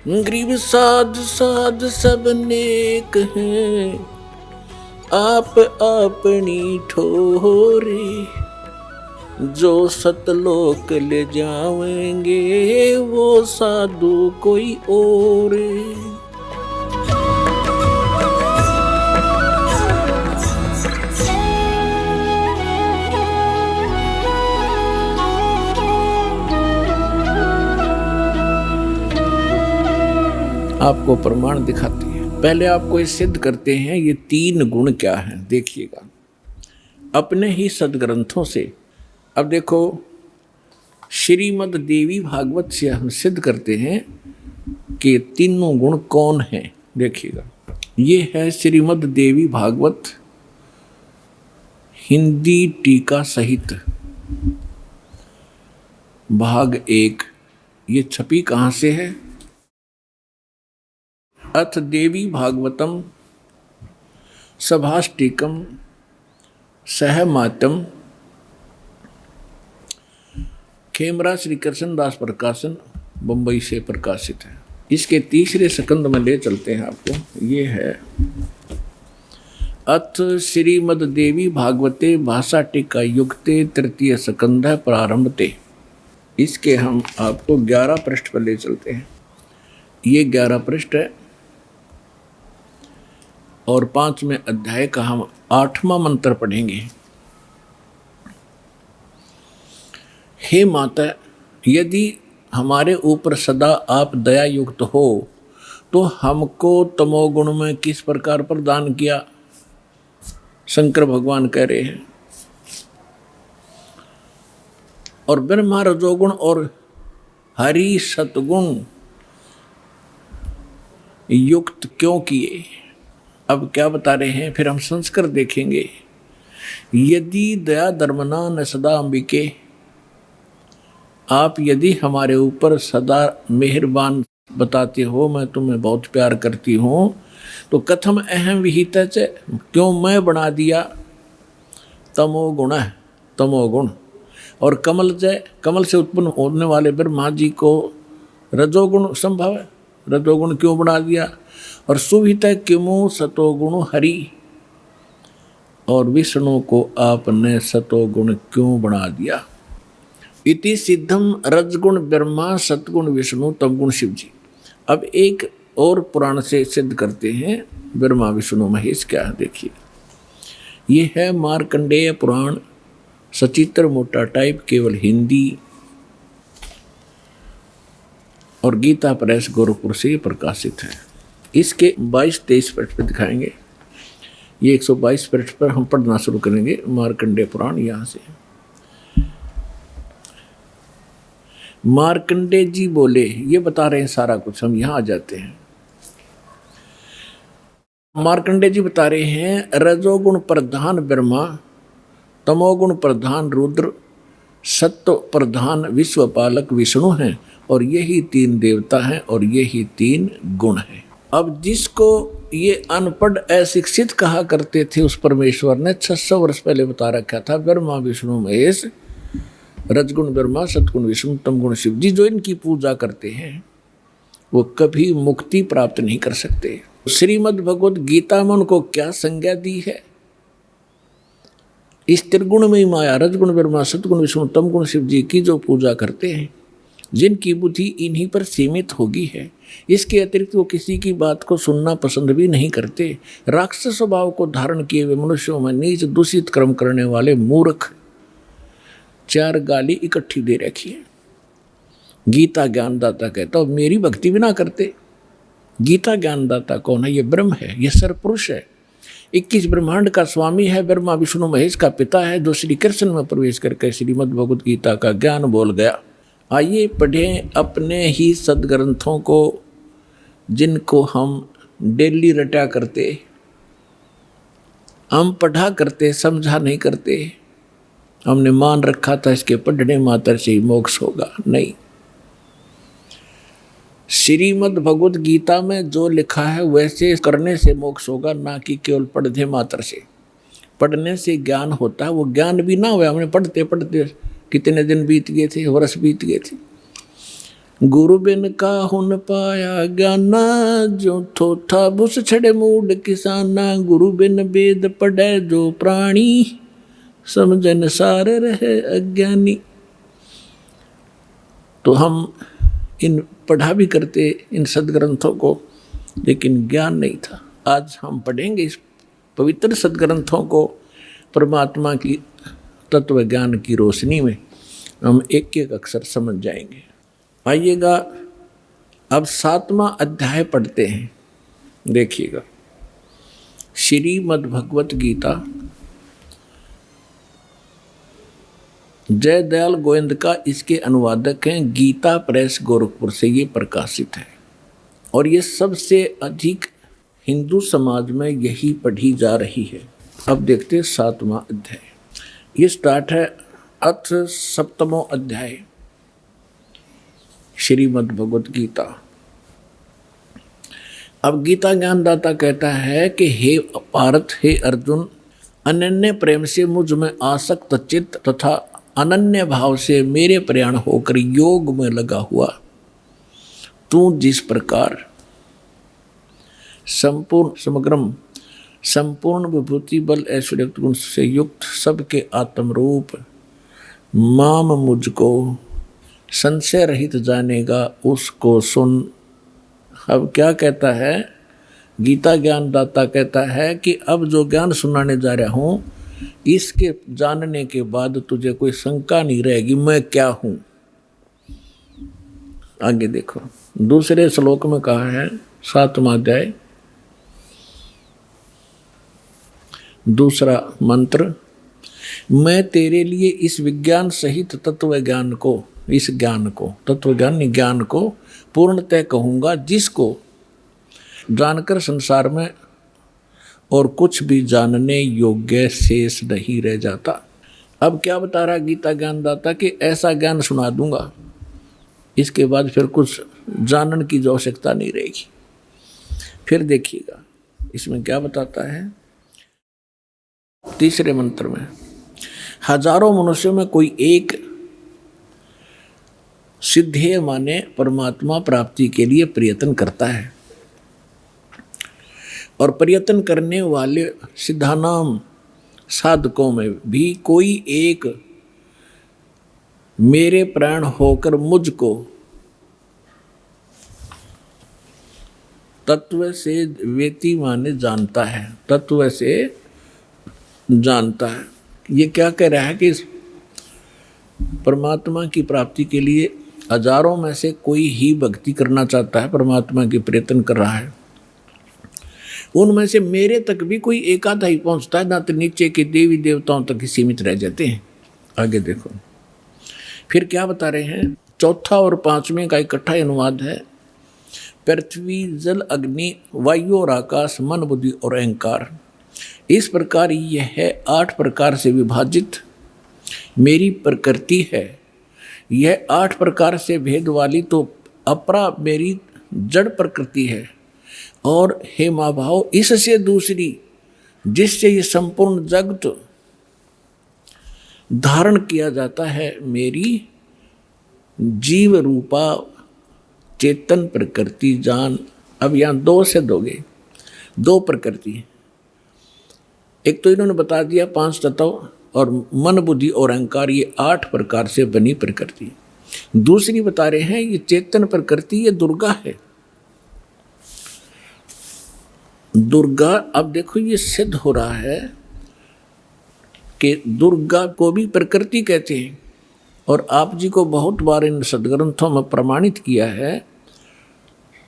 गरीब साध साध सब नेक हैं, आप अपनी ठोरे, जो सतलोक ले जाएंगे वो साधु कोई और। आपको प्रमाण दिखाती है। पहले आपको ये सिद्ध करते हैं ये 3 गुण क्या हैं, देखिएगा अपने ही सदग्रंथों से। अब देखो श्रीमद् देवी भागवत से हम सिद्ध करते हैं कि तीनों गुण कौन हैं। देखिएगा ये है श्रीमद् देवी भागवत हिंदी टीका सहित भाग 1। ये छपी कहाँ से है? अथ देवी भागवतम सभाष्टिकम सहमातम, खेमरा श्री कृष्ण दास प्रकाशन बंबई से प्रकाशित है। इसके तीसरे स्कंद में ले चलते हैं आपको। ये है अथ श्रीमद् देवी भागवते भाषा टीका युक्ते तृतीय स्कंध प्रारंभते। इसके हम आपको 11 पृष्ठ पर ले चलते हैं। ये 11 पृष्ठ है और 5वें अध्याय का हम 8वां मंत्र पढ़ेंगे। हे माता, यदि हमारे ऊपर सदा आप दया युक्त हो तो हमको तमोगुण में किस प्रकार प्रदान किया? शंकर भगवान कह रहे हैं। और ब्रह्मा रजोगुण और हरि सतगुण युक्त क्यों किए? अब क्या बता रहे हैं, फिर हम संस्कार देखेंगे। यदि दया धर्मना न सदा अंबिके, आप यदि हमारे ऊपर सदा मेहरबान बताते हो, मैं तुम्हें बहुत प्यार करती हूँ, तो कथम अहम विहित, क्यों मैं बना दिया तमोगुण, तमोगुण। और कमल से उत्पन्न होने वाले ब्रह्मा जी को रजोगुण संभव है, रजोगुण क्यों बना दिया? और सुवित किमु सतोगुण हरि, और विष्णु को आपने सतोगुण क्यों बना दिया? इति सिद्धम रजगुण ब्रह्मा सतगुण विष्णु तमगुण शिव जी। अब एक और पुराण से सिद्ध करते हैं ब्रह्मा विष्णु महेश क्या है। देखिए ये है मार्कंडेय पुराण, सचित्र मोटा टाइप, केवल हिंदी, और गीता प्रेस गोरखपुर से प्रकाशित है। इसके 22-23 पृष्ठ पर दिखाएंगे। ये 122 पृष्ठ पर हम पढ़ना शुरू करेंगे मार्कंडेय पुराण। यहाँ से मार्कंडेय जी बोले, ये बता रहे हैं सारा कुछ, हम यहाँ आ जाते हैं। मार्कंडेय जी बता रहे हैं रजोगुण प्रधान ब्रह्मा, तमोगुण प्रधान रुद्र, सत्व प्रधान विश्वपालक विष्णु हैं, और यही 3 देवता हैं और यही 3 गुण हैं। अब जिसको ये अनपढ़ अशिक्षित कहा करते थे उस परमेश्वर ने 600 वर्ष पहले बता रखा था ब्रह्मा विष्णु महेश, रजगुण ब्रह्मा सतगुण विष्णु तमगुण शिव जी। जो इनकी पूजा करते हैं वो कभी मुक्ति प्राप्त नहीं कर सकते। श्रीमद् भगवद गीता में उनको क्या संज्ञा दी है? इस त्रिगुण में ही माया, रजगुण ब्रह्मा सतगुण विष्णु तमगुण शिव जी की जो पूजा करते हैं, जिनकी बुद्धि इन्हीं पर सीमित होगी है, इसके अतिरिक्त वो किसी की बात को सुनना पसंद भी नहीं करते। राक्षस स्वभाव को धारण किए हुए मनुष्यों में नीच दूषित कर्म करने वाले मूर्ख 4 गाली इकट्ठी दे रखी है। गीता ज्ञानदाता कहता हो मेरी भक्ति भी ना करते। गीता ज्ञानदाता कौन है? ये ब्रह्म है, ये सरपुरुष है, 21 ब्रह्मांड का स्वामी है, ब्रह्मा विष्णु महेश का पिता है, जो श्री कृष्ण में प्रवेश करके श्रीमद् भगवद गीता का ज्ञान बोल गया। आइए पढ़ें अपने ही सदग्रंथों को, जिनको हम डेली रटा करते, हम पढ़ा करते, समझा नहीं करते। हमने मान रखा था इसके पढ़ने मात्र से ही मोक्ष होगा। नहीं, श्रीमद् भगवद गीता में जो लिखा है वैसे करने से मोक्ष होगा, ना कि केवल पढ़ने मात्र से। पढ़ने से ज्ञान होता है, वो ज्ञान भी ना हुआ, हमने पढ़ते पढ़ते कितने दिन बीत गए थे, वर्ष बीत गए थे। गुरु बिन काहु न पाया ज्ञाना, जो थोथा बुस छड़े मूड किसाना। गुरु बिन वेद पढ़े जो प्राणी, समझन सार रहे अज्ञानी। तो हम इन पढ़ा भी करते इन सदग्रंथों को, लेकिन ज्ञान नहीं था। आज हम पढ़ेंगे इस पवित्र सदग्रंथों को परमात्मा की तत्व ज्ञान की रोशनी में, हम एक एक अक्षर समझ जाएंगे। आइएगा अब 7वां अध्याय पढ़ते हैं। देखिएगा, श्रीमद् भगवत गीता जय दयाल गोविंद का इसके अनुवादक हैं। गीता प्रेस गोरखपुर से ये प्रकाशित है और ये सबसे अधिक हिंदू समाज में यही पढ़ी जा रही है। अब देखते हैं 7वां अध्याय। ये स्टार्ट है अथ 7वां अध्याय श्रीमद् भगवत गीता। अब गीता ज्ञानदाता कहता है कि हे पार्थ, हे अर्जुन, अनन्य प्रेम से मुझ में आसक्त चित्त तथा अनन्य भाव से मेरे प्रयाण होकर योग में लगा हुआ तू जिस प्रकार संपूर्ण समग्रम संपूर्ण विभूति बल ऐश्वर्य गुण से युक्त सबके आत्मरूप माम मुझको संशय रहित जानेगा, उसको सुन। अब क्या कहता है गीता ज्ञानदाता? कहता है कि अब जो ज्ञान सुनाने जा रहा हूँ, इसके जानने के बाद तुझे कोई शंका नहीं रहेगी मैं क्या हूँ। आगे देखो, दूसरे श्लोक में कहा है 7वां अध्याय दूसरा मंत्र, मैं तेरे लिए इस विज्ञान सहित तत्व ज्ञान को, इस ज्ञान को, तत्व ज्ञान ज्ञान को पूर्णतः कहूँगा, जिसको जानकर संसार में और कुछ भी जानने योग्य शेष नहीं रह जाता। अब क्या बता रहा गीता ज्ञानदाता कि ऐसा ज्ञान सुना दूंगा, इसके बाद फिर कुछ जानने की आवश्यकता नहीं रहेगी। फिर देखिएगा इसमें क्या बताता है तीसरे मंत्र में, हजारों मनुष्यों में कोई एक सिद्धेय माने परमात्मा प्राप्ति के लिए प्रयत्न करता है, और प्रयत्न करने वाले सिद्धानाम साधकों में भी कोई एक मेरे प्राण होकर मुझको तत्व से वेति माने जानता है, तत्व से जानता है। ये क्या कह रहा है कि परमात्मा की प्राप्ति के लिए हजारों में से कोई ही भक्ति करना चाहता है, परमात्मा की प्रयत्न कर रहा है। उनमें से मेरे तक भी कोई एक आधा ही पहुंचता है, ना तो नीचे के देवी देवताओं तक ही सीमित रह जाते हैं। आगे देखो फिर क्या बता रहे हैं। चौथा और 5वें का इकट्ठा अनुवाद है, पृथ्वी जल अग्नि वायु और आकाश मन बुद्धि और अहंकार, इस प्रकार यह 8 प्रकार से विभाजित मेरी प्रकृति है। यह 8 प्रकार से भेद वाली तो अपरा मेरी जड़ प्रकृति है, और हे महाभाव इससे दूसरी जिससे ये संपूर्ण जगत धारण किया जाता है, मेरी जीव रूपा चेतन प्रकृति जान। अब यहाँ 2 से दोगे, 2 प्रकृति, एक तो इन्होंने बता दिया 5 तत्व और मन बुद्धि और अहंकार, ये 8 प्रकार से बनी प्रकृति। दूसरी बता रहे हैं ये चेतन प्रकृति, ये दुर्गा है। दुर्गा, अब देखो ये सिद्ध हो रहा है कि दुर्गा को भी प्रकृति कहते हैं, और आप जी को बहुत बार इन सदग्रंथों में प्रमाणित किया है।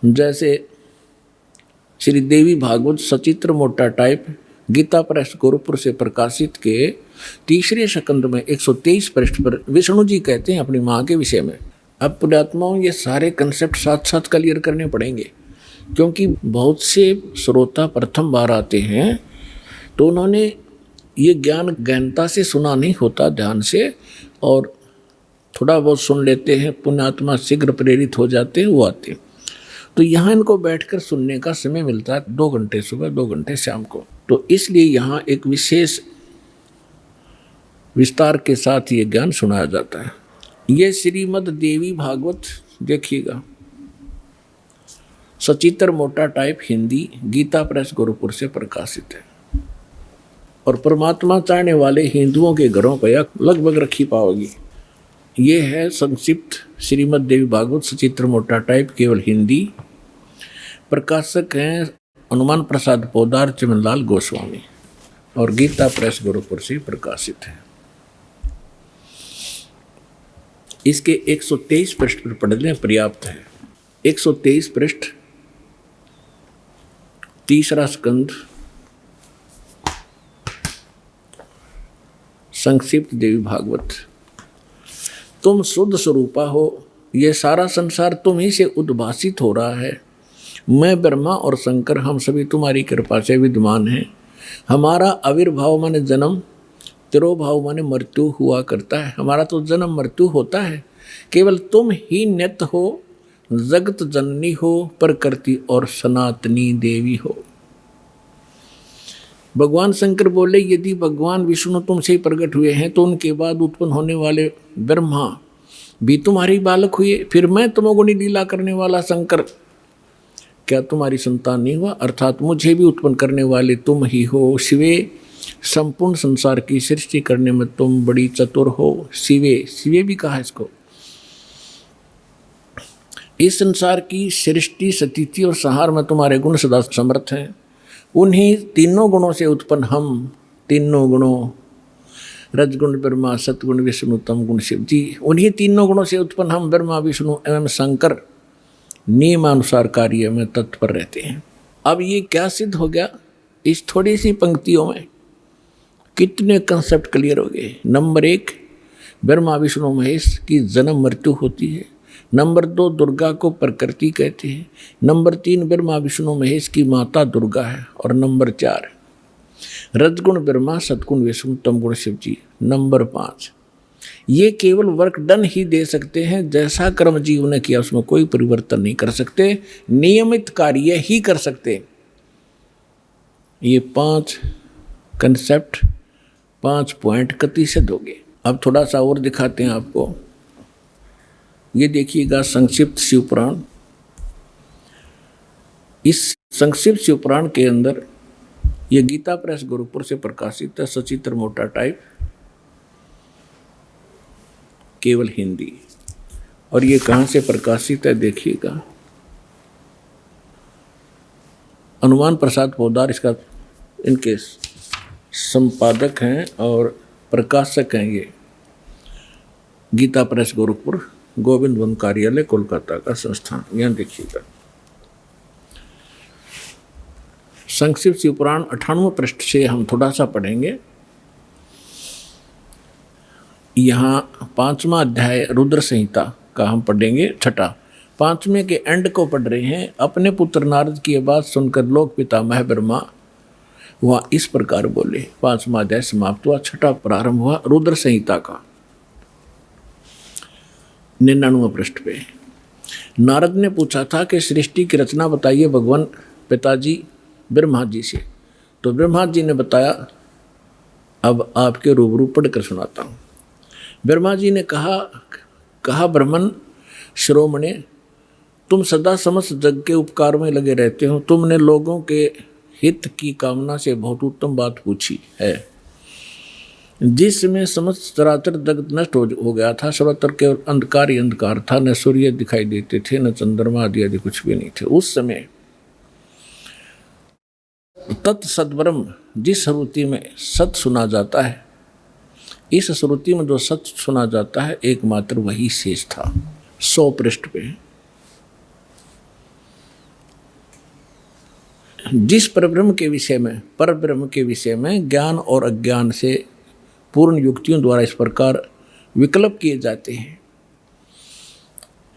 जैसे श्री देवी भागवत सचित्र मोटा टाइप गीता प्रेस गोरखपुर से प्रकाशित के तीसरे स्कंद में 123 पृष्ठ पर विष्णु जी कहते हैं अपनी माँ के विषय में। अब पुण्यात्माओं ये सारे कंसेप्ट साथ साथ क्लियर करने पड़ेंगे, क्योंकि बहुत से श्रोता प्रथम बार आते हैं तो उन्होंने ये ज्ञान गहनता से सुना नहीं होता ध्यान से, और थोड़ा बहुत सुन लेते हैं, पुण्यात्मा शीघ्र प्रेरित हो जाते हैं, वो आते हैं। तो यहाँ इनको बैठकर सुनने का समय मिलता है 2 घंटे सुबह 2 घंटे शाम को, तो इसलिए यहाँ एक विशेष विस्तार के साथ ये ज्ञान सुनाया जाता है। ये श्रीमद् देवी भागवत देखिएगा, सचित्र मोटा टाइप हिंदी, गीता प्रेस गोरखपुर से प्रकाशित है। और परमात्मा चाहने वाले हिंदुओं के घरों पर यह लगभग रखी पाओगी। ये है संक्षिप्त श्रीमद् देवी भागवत सचित्र मोटा टाइप केवल हिंदी। प्रकाशक हैं हनुमान प्रसाद पोदार चिमनलाल गोस्वामी और गीता प्रेस गोरखपुर से प्रकाशित है। इसके 123 पृष्ठ पर पढ़ लें, पर्याप्त है। 123 पृष्ठ, तीसरा स्कंद, संक्षिप्त देवी भागवत। तुम शुद्ध स्वरूपा हो, ये सारा संसार तुम ही से उद्भासित हो रहा है। मैं ब्रह्मा और शंकर हम सभी तुम्हारी कृपा से विद्यमान हैं। हमारा आविर्भाव माने जन्म, तिरोभाव माने मृत्यु हुआ करता है। हमारा तो जन्म मृत्यु होता है, केवल तुम ही नित्य हो, जगत जननी हो, प्रकृति और सनातनी देवी हो। भगवान शंकर बोले, यदि भगवान विष्णु तुमसे प्रकट हुए हैं तो उनके बाद उत्पन्न होने वाले ब्रह्मा भी तुम्हारी बालक हुए, फिर मैं तमोगुणी लीला करने वाला शंकर क्या तुम्हारी संतान नहीं हुआ? अर्थात मुझे भी उत्पन्न करने वाले तुम ही हो। शिवे, संपूर्ण संसार की सृष्टि करने में तुम बड़ी चतुर हो। शिवे, शिवे भी कहा इसको। इस संसार की सृष्टि, स्थिति और संहार में तुम्हारे गुण सदा समर्थ हैं। उन्हीं तीनों गुणों से उत्पन्न हम, तीनों गुणों, रजगुण ब्रह्मा, सतगुण विष्णु, तम गुण शिव जी, उन्हीं तीनों गुणों से उत्पन्न हम ब्रह्मा, विष्णु एवं शंकर नियमानुसार कार्य में तत्पर रहते हैं। अब ये क्या सिद्ध हो गया? इस थोड़ी सी पंक्तियों में कितने कंसेप्ट क्लियर हो गए। नंबर 1, ब्रह्मा विष्णु महेश की जन्म मृत्यु होती है। नंबर 2, दुर्गा को प्रकृति कहते हैं। नंबर 3, ब्रह्मा विष्णु महेश की माता दुर्गा है। और नंबर 4, रजगुण ब्रह्मा, सतगुण विष्णु, तमगुण शिव जी। नंबर 5, ये केवल वर्क डन ही दे सकते हैं, जैसा कर्म जीव ने किया उसमें कोई परिवर्तन नहीं कर सकते, नियमित कार्य ही कर सकते। ये 5 कंसेप्ट, 5 पॉइंट कति सिद्ध हो गए। अब थोड़ा सा और दिखाते हैं आपको। ये देखिएगा संक्षिप्त शिवपुराण। इस संक्षिप्त शिवपुराण के अंदर ये गीता प्रेस गोरखपुर से प्रकाशित है, सचित्र मोटा टाइप, केवल हिंदी। और ये कहाँ से प्रकाशित है देखिएगा, हनुमान प्रसाद पोदार इसका इनके संपादक हैं और प्रकाशक हैं। ये गीता प्रेस गोरखपुर, गोविंद वन कार्यालय, कोलकाता का संस्थान। यहाँ देखिएगा संक्षिप्त शिवपुराण 98 पृष्ठ से हम थोड़ा सा पढ़ेंगे। यहाँ 5वां अध्याय रुद्र संहिता का हम पढ़ेंगे, 6ठा। 5वें के एंड को पढ़ रहे हैं। अपने पुत्र नारद की बात सुनकर लोक पितामह ब्रह्मा वहाँ इस प्रकार बोले। 5वां अध्याय समाप्त हुआ, 6ठा प्रारंभ हुआ रुद्र संहिता का। 99वें पृष्ठ पे नारद ने पूछा था कि सृष्टि की रचना बताइए भगवान पिताजी ब्रह्मा जी से। तो ब्रह्मा जी ने बताया, अब आपके रूबरू पढ़कर सुनाता हूँ। ब्रह्मा जी ने कहा ब्राह्मण श्रोमणे, तुम सदा समस्त जग के उपकार में लगे रहते हो। तुमने लोगों के हित की कामना से बहुत उत्तम बात पूछी है। जिसमें समस्त चराचर जगत नष्ट हो गया था, सर्वत्र केवल अंधकार ही अंधकार था, न सूर्य दिखाई देते थे, न चंद्रमा आदि आदि कुछ भी नहीं थे। उस समय तत्सद्ब्रह्म, जिस श्रुति में सत सुना जाता है, इस श्रुति में जो सत सुना जाता है एकमात्र वही शेष था। 100 पृष्ठ पे जिस परब्रह्म के विषय में ज्ञान और अज्ञान से पूर्ण युक्तियों द्वारा इस प्रकार विकल्प किए जाते हैं।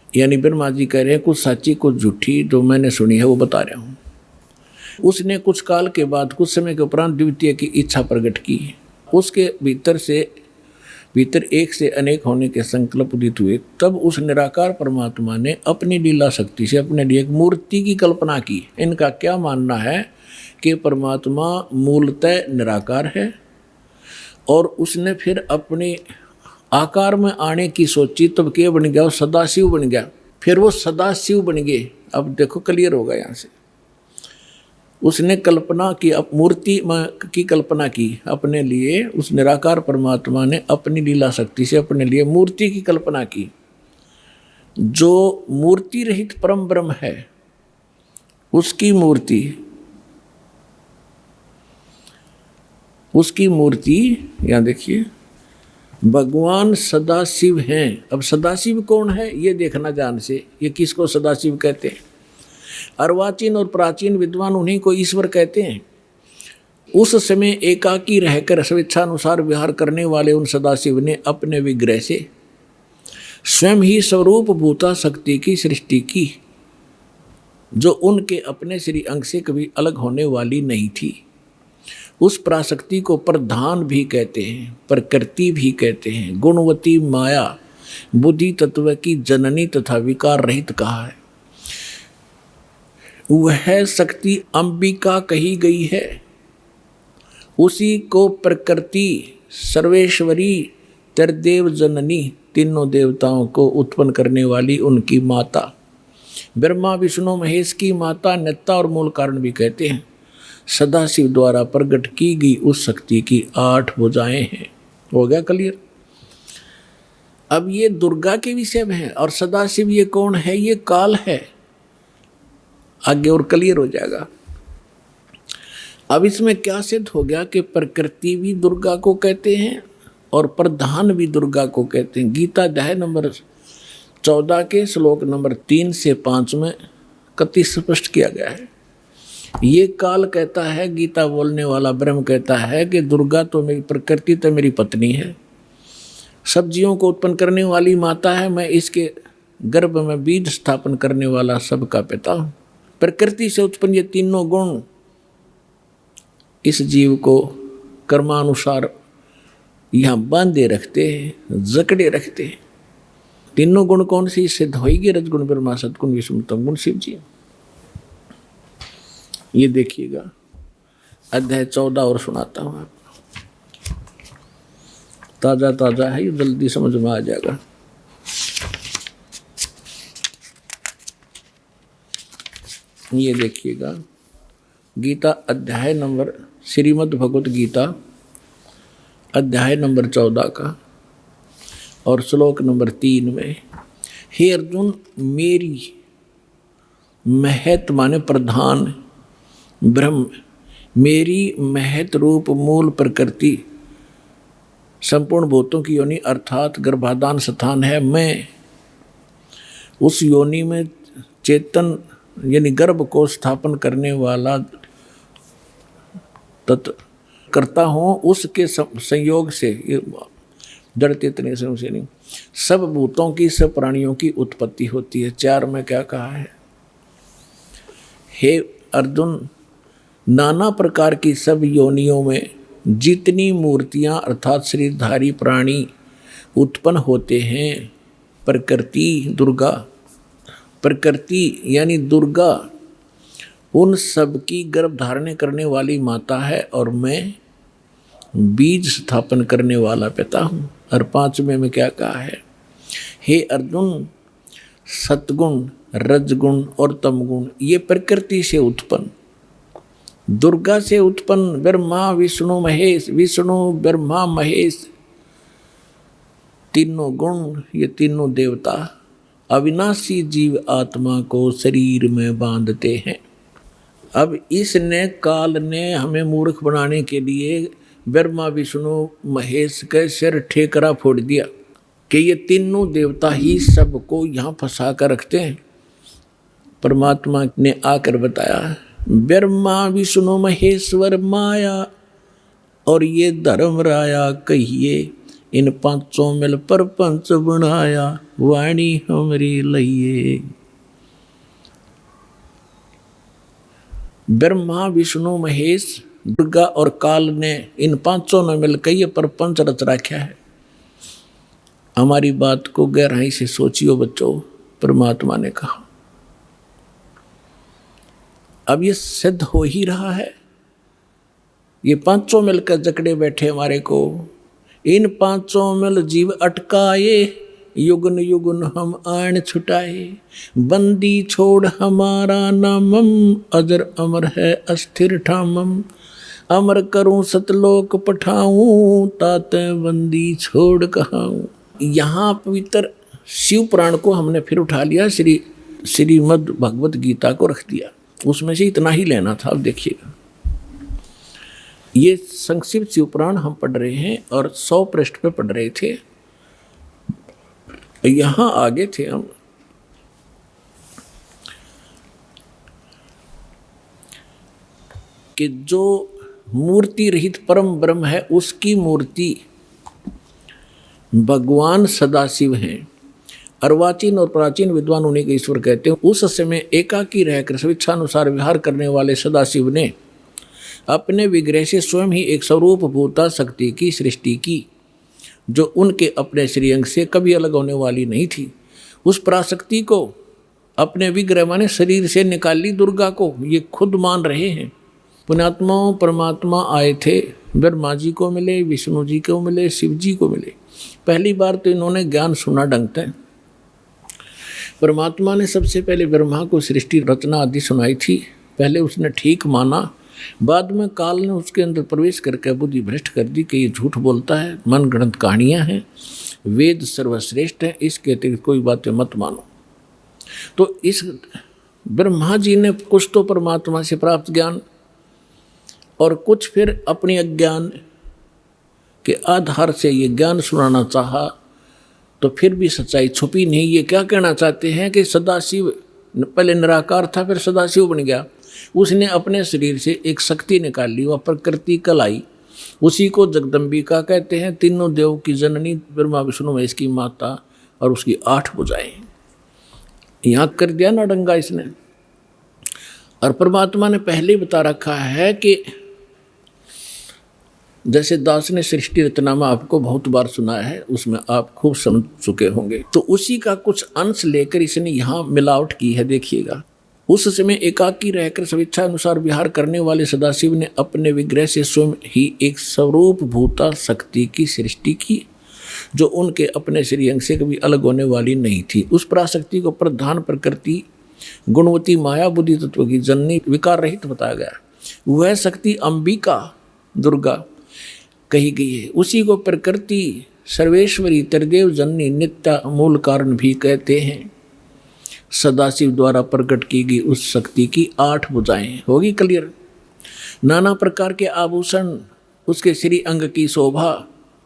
यानी ब्रह्मा जी कह रहे हैं कुछ सच्ची कुछ झूठी जो मैंने सुनी है वो बता रहा हूँ। उसने कुछ काल के बाद, कुछ समय के उपरांत द्वितीय की इच्छा प्रकट की। उसके भीतर एक से अनेक होने के संकल्प उदित हुए। तब उस निराकार परमात्मा ने अपनी लीला शक्ति से अपने लिए एक मूर्ति की कल्पना की। इनका क्या मानना है कि परमात्मा मूलतः निराकार है और उसने फिर अपने आकार में आने की सोची, तब क्या बन गया? सदाशिव बन गया। फिर वो सदाशिव बन गए। अब देखो क्लियर होगा यहाँ से। उसने कल्पना की, अब मूर्ति की कल्पना की अपने लिए। उस निराकार परमात्मा ने अपनी लीला शक्ति से अपने लिए मूर्ति की कल्पना की। जो मूर्ति रहित परम ब्रह्म है उसकी मूर्ति यहाँ देखिए, भगवान सदाशिव हैं। अब सदाशिव कौन है ये देखना ध्यान से। ये किसको सदाशिव कहते हैं? अर्वाचीन और प्राचीन विद्वान उन्हीं को ईश्वर कहते हैं। उस समय एकाकी रहकर स्वेच्छानुसार विहार करने वाले उन सदाशिव ने अपने विग्रह से स्वयं ही स्वरूप भूता शक्ति की सृष्टि की, जो उनके अपने श्री अंग से कभी अलग होने वाली नहीं थी। उस पराशक्ति को प्रधान भी कहते हैं, प्रकृति भी कहते हैं, गुणवती माया, बुद्धि तत्व की जननी तथा विकार रहित कहा है। वह शक्ति अंबिका कही गई है। उसी को प्रकृति, सर्वेश्वरी, त्रिदेव जननी, तीनों देवताओं को उत्पन्न करने वाली उनकी माता, ब्रह्मा विष्णु महेश की माता, नेता और मूल कारण भी कहते हैं। सदाशिव द्वारा प्रकट की गई उस शक्ति की 8 भुजाएं हैं। हो गया क्लियर? अब ये दुर्गा के विषय में है। और सदाशिव ये कौन है? ये काल है। आगे और क्लियर हो जाएगा। अब इसमें क्या सिद्ध हो गया कि प्रकृति भी दुर्गा को कहते हैं और प्रधान भी दुर्गा को कहते हैं। गीता अध्याय नंबर 14 के श्लोक नंबर 3 से 5 में कति स्पष्ट किया गया है। ये काल कहता है, गीता बोलने वाला ब्रह्म कहता है कि दुर्गा तो मेरी, प्रकृति तो मेरी पत्नी है, सब जीवों को उत्पन्न करने वाली माता है, मैं इसके गर्भ में बीज स्थापन करने वाला सबका पिता हूँ। प्रकृति से उत्पन्न ये तीनों गुण इस जीव को कर्मानुसार यहाँ बांधे रखते हैं, जकड़े रखते हैं। तीनों गुण कौन सी सिद्ध होगी? रजगुण, ब्रह्मा, सतगुण, विष्णु, तम गुण, शिव जी। ये देखिएगा अध्याय 14 और सुनाता हूँ आपको। ताजा ताजा है, ये जल्दी समझ में आ जाएगा। ये देखिएगा गीता अध्याय नंबर, श्रीमद् भगवत गीता अध्याय नंबर 14 का और श्लोक नंबर 3 में, हे अर्जुन, मेरी महत माने प्रधान ब्रह्म, मेरी महत रूप मूल प्रकृति संपूर्ण भूतों की योनि अर्थात गर्भाधान स्थान है। मैं उस योनि में चेतन यानी गर्भ को स्थापन करने वाला तत्व करता हूँ। उसके संयोग से, जड़ चेतन से नहीं, सब भूतों की, सब प्राणियों की उत्पत्ति होती है। 4 में क्या कहा है? हे अर्जुन, नाना प्रकार की सब योनियों में जितनी मूर्तियां अर्थात शरीरधारी प्राणी उत्पन्न होते हैं, प्रकृति दुर्गा, प्रकृति यानी दुर्गा उन सब की गर्भ धारण करने वाली माता है और मैं बीज स्थापन करने वाला पिता हूँ। और 5वें में क्या कहा है? हे अर्जुन, सतगुण, रजगुण और तमगुण ये प्रकृति से उत्पन्न, दुर्गा से उत्पन्न ब्रह्मा विष्णु महेश, विष्णु ब्रह्मा महेश तीनों गुण, ये तीनों देवता अविनाशी जीव आत्मा को शरीर में बांधते हैं। अब इसने, काल ने हमें मूर्ख बनाने के लिए ब्रह्मा विष्णु महेश के सिर ठेकरा फोड़ दिया कि ये तीनों देवता ही सबको यहाँ फंसा कर रखते हैं। परमात्मा ने आकर बताया, ब्रह्मा विष्णु महेश्वर माया और ये धर्म राया कहिए, इन पांचों मिल पर पंच बनाया, वाणी हमरी लइए। ब्रह्मा विष्णु महेश दुर्गा और काल ने, इन पांचों ने मिलकर ये प्रपंच रच रखा है। हमारी बात को गहराई से सोचियो बच्चों, परमात्मा ने कहा। अब ये सिद्ध हो ही रहा है। ये पांचों मिलकर जकड़े बैठे हमारे को। इन पांचों मिल जीव अटकाए, युगन युगन हम आन छुटाए, बंदी छोड़ हमारा नामम, अजर अमर है अस्थिर ठामम, अमर करूं सतलोक पठाऊं, ताते बंदी छोड़ कहाऊं। यहाँ पवित्र शिव पुराण को हमने फिर उठा लिया, श्रीमद् भगवत गीता को रख दिया, उसमें से इतना ही लेना था। अब देखिएगा, ये संक्षिप्त शिव पुराण हम पढ़ रहे हैं और 100 पृष्ठ पे पढ़ रहे थे। यहाँ आगे थे हम, कि जो मूर्ति रहित परम ब्रह्म है उसकी मूर्ति भगवान सदाशिव हैं। अर्वाचीन और प्राचीन विद्वान उन्हीं के ईश्वर कहते हैं। उस समय एकाकी रहकर स्वेच्छानुसार विहार करने वाले सदाशिव ने अपने विग्रह से स्वयं ही एक स्वरूप भूता शक्ति की सृष्टि की, जो उनके अपने श्रीअंग से कभी अलग होने वाली नहीं थी। उस पराशक्ति को अपने विग्रह माने शरीर से निकाली दुर्गा को ये खुद मान रहे हैं। पुण्यात्माओं परमात्मा आए थे, ब्रह्मा जी को मिले, विष्णु जी को मिले, शिव जी को मिले। पहली बार तो इन्होंने ज्ञान सुना ढंग से। परमात्मा ने सबसे पहले ब्रह्मा को सृष्टि रचना आदि सुनाई थी। पहले उसने ठीक माना, बाद में काल ने उसके अंदर प्रवेश करके बुद्धि भ्रष्ट कर दी कि ये झूठ बोलता है, मन गढ़ंत कहानियाँ हैं, वेद सर्वश्रेष्ठ है, इसके अतिरिक्त कोई बातें मत मानो। तो इस ब्रह्मा जी ने कुछ तो परमात्मा से प्राप्त ज्ञान और कुछ फिर अपने अज्ञान के आधार से ये ज्ञान सुनाना चाहा, तो फिर भी सच्चाई छुपी नहीं। ये क्या कहना चाहते हैं कि सदाशिव पहले निराकार था, फिर सदाशिव बन गया। उसने अपने शरीर से एक शक्ति निकाल ली, वह प्रकृति कलाई, उसी को जगदम्बिका कहते हैं। तीनों देव की जननी, ब्रह्मा विष्णु महेश की माता, और उसकी 8 भुजाएं। यहाँ कर दिया ना डंगा इसने। और परमात्मा ने पहले ही बता रखा है कि जैसे दास ने सृष्टि रचनामा आपको बहुत बार सुना है, उसमें आप खूब समझ चुके होंगे, तो उसी का कुछ अंश लेकर इसने यहाँ मिलावट की है। देखिएगा, उस समय एकाकी रहकर स्वेच्छा अनुसार विहार करने वाले सदाशिव ने अपने विग्रह से स्वयं ही एक स्वरूप भूता शक्ति की सृष्टि की, जो उनके अपने श्रीअंग से कभी अलग होने वाली नहीं थी। उस पराशक्ति को प्रधान प्रकृति गुणवती माया बुद्धि तत्व की जननी विकार रहित बताया गया। वह शक्ति अंबिका दुर्गा कही गई है। उसी को प्रकृति सर्वेश्वरी त्रिदेव जननी नित्य मूल कारण भी कहते हैं। सदाशिव द्वारा प्रकट की गई उस शक्ति की 8 भुजाएं। होगी क्लियर। नाना प्रकार के आभूषण उसके श्री अंग की शोभा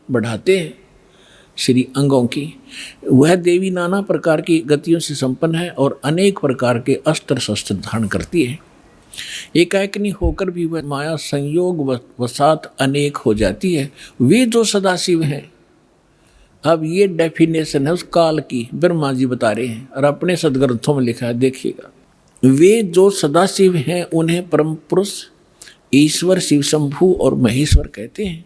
बढ़ाते हैं, श्री अंगों की। वह देवी नाना प्रकार की गतियों से संपन्न है और अनेक प्रकार के अस्त्र शस्त्र धारण करती है। एकाकिनी होकर भी वह माया संयोग वसात अनेक हो जाती है। वे जो सदाशिव हैं, अब ये डेफिनेशन है उस काल की, ब्रह्मा जी बता रहे हैं और अपने सदग्रंथों में लिखा है। देखिएगा, वे जो सदाशिव हैं उन्हें परम पुरुष ईश्वर शिव शंभु और महेश्वर कहते हैं।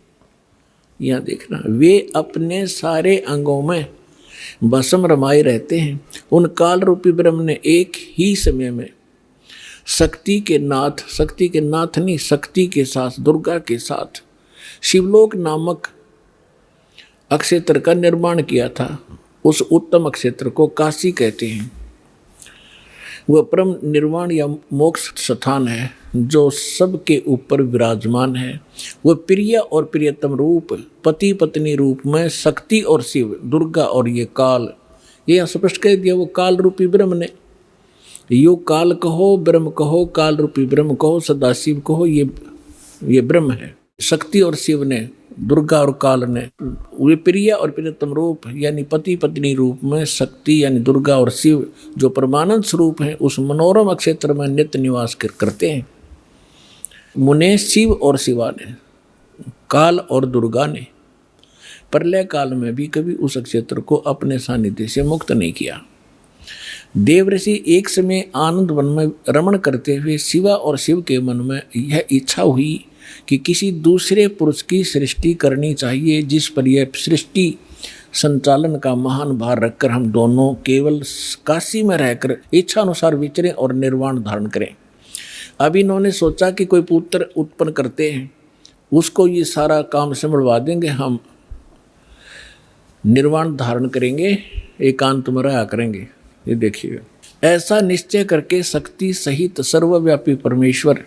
यहाँ देखना, वे अपने सारे अंगों में भस्म रमाए रहते हैं। उन काल रूपी ब्रह्म ने एक ही समय में शक्ति के नाथ नहीं, शक्ति के साथ, दुर्गा के साथ शिवलोक नामक अक्षेत्र का निर्माण किया था। उस उत्तम अक्षेत्र को काशी कहते हैं। वह परम निर्वाण या मोक्ष स्थान है जो सबके ऊपर विराजमान है। वह प्रिय और प्रियतम रूप, पति पत्नी रूप में शक्ति और शिव, दुर्गा और ये काल, ये स्पष्ट कह दिया। वो काल रूपी ब्रह्म ने, यो काल कहो ब्रह्म कहो, काल रूपी ब्रह्म कहो, सदाशिव कहो, ये ब्रह्म है। शक्ति और शिव ने, दुर्गा और काल ने, वे प्रिय और प्रियतम रूप यानी पति पत्नी रूप में शक्ति यानी दुर्गा और शिव जो परमानंद स्वरूप हैं, उस मनोरम क्षेत्र में नित्य निवास करते हैं। मुने शिव और शिवा ने, काल और दुर्गा ने प्रलय काल में भी कभी उस क्षेत्र को अपने सानिध्य से मुक्त नहीं किया। देवऋषि एक समय आनंद वन में रमण करते हुए शिवा और शिव के मन में यह इच्छा हुई कि किसी दूसरे पुरुष की सृष्टि करनी चाहिए, जिस पर यह सृष्टि संचालन का महान भार रखकर हम दोनों केवल काशी में रहकर इच्छा अनुसार विचरें और निर्वाण धारण करें। अब इन्होंने सोचा कि कोई पुत्र उत्पन्न करते हैं, उसको ये सारा काम संभलवा देंगे हम, निर्वाण धारण करेंगे, एकांत में रहा करेंगे। ये देखिए, ऐसा निश्चय करके शक्ति सहित सर्वव्यापी परमेश्वर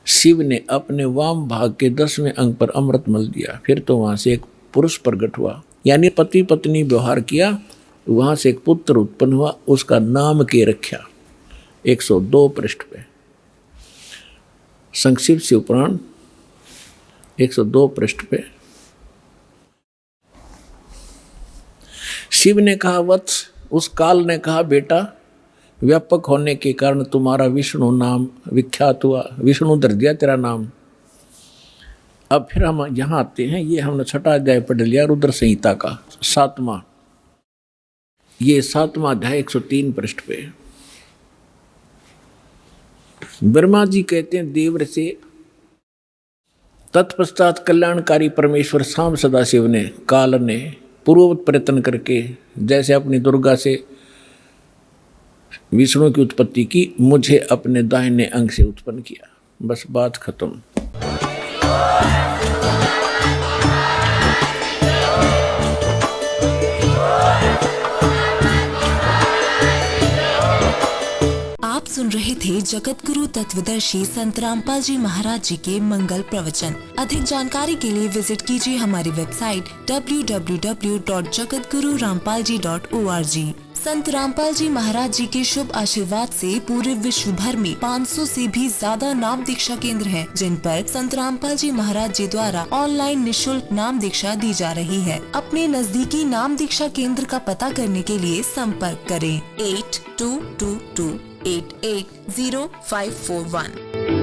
शिव ने अपने वाम भाग के 10वें अंग पर अमृत मल दिया। फिर तो वहां से एक पुरुष प्रकट हुआ, यानी पति पत्नी व्यवहार किया, वहां से एक पुत्र उत्पन्न हुआ, उसका नाम के रखा। 102 पृष्ठ पे संक्षिप्त शिव पुराण 102 पृष्ठ पे शिव ने कहा, वत्स, उस काल ने कहा, बेटा, व्यापक होने के कारण तुम्हारा विष्णु नाम विख्यात हुआ, विष्णु धर दिया तेरा नाम। अब फिर हम यहाँ आते हैं, ये हमने 6वां अध्याय पढ़ लिया रुद्र संहिता का 7वां, ये 7वां अध्याय 103 पृष्ठ पे। ब्रह्मा जी कहते हैं देवर से, तत्पश्चात कल्याणकारी परमेश्वर शाम सदाशिव ने, काल ने पूर्ववत प्रयत्न करके जैसे अपनी दुर्गा से विष्णु की उत्पत्ति की, मुझे अपने दाहिने अंग से उत्पन्न किया। बस बात खत्म। आप सुन रहे थे जगत गुरु तत्वदर्शी संत रामपाल जी महाराज जी के मंगल प्रवचन। अधिक जानकारी के लिए विजिट कीजिए हमारी वेबसाइट www.jagatgururampalji.org। संत रामपाल जी महाराज जी के शुभ आशीर्वाद से पूरे विश्व भर में 500 से भी ज्यादा नाम दीक्षा केंद्र हैं, जिन पर संत रामपाल जी महाराज जी द्वारा ऑनलाइन निशुल्क नाम दीक्षा दी जा रही है। अपने नजदीकी नाम दीक्षा केंद्र का पता करने के लिए संपर्क करें 8222880541।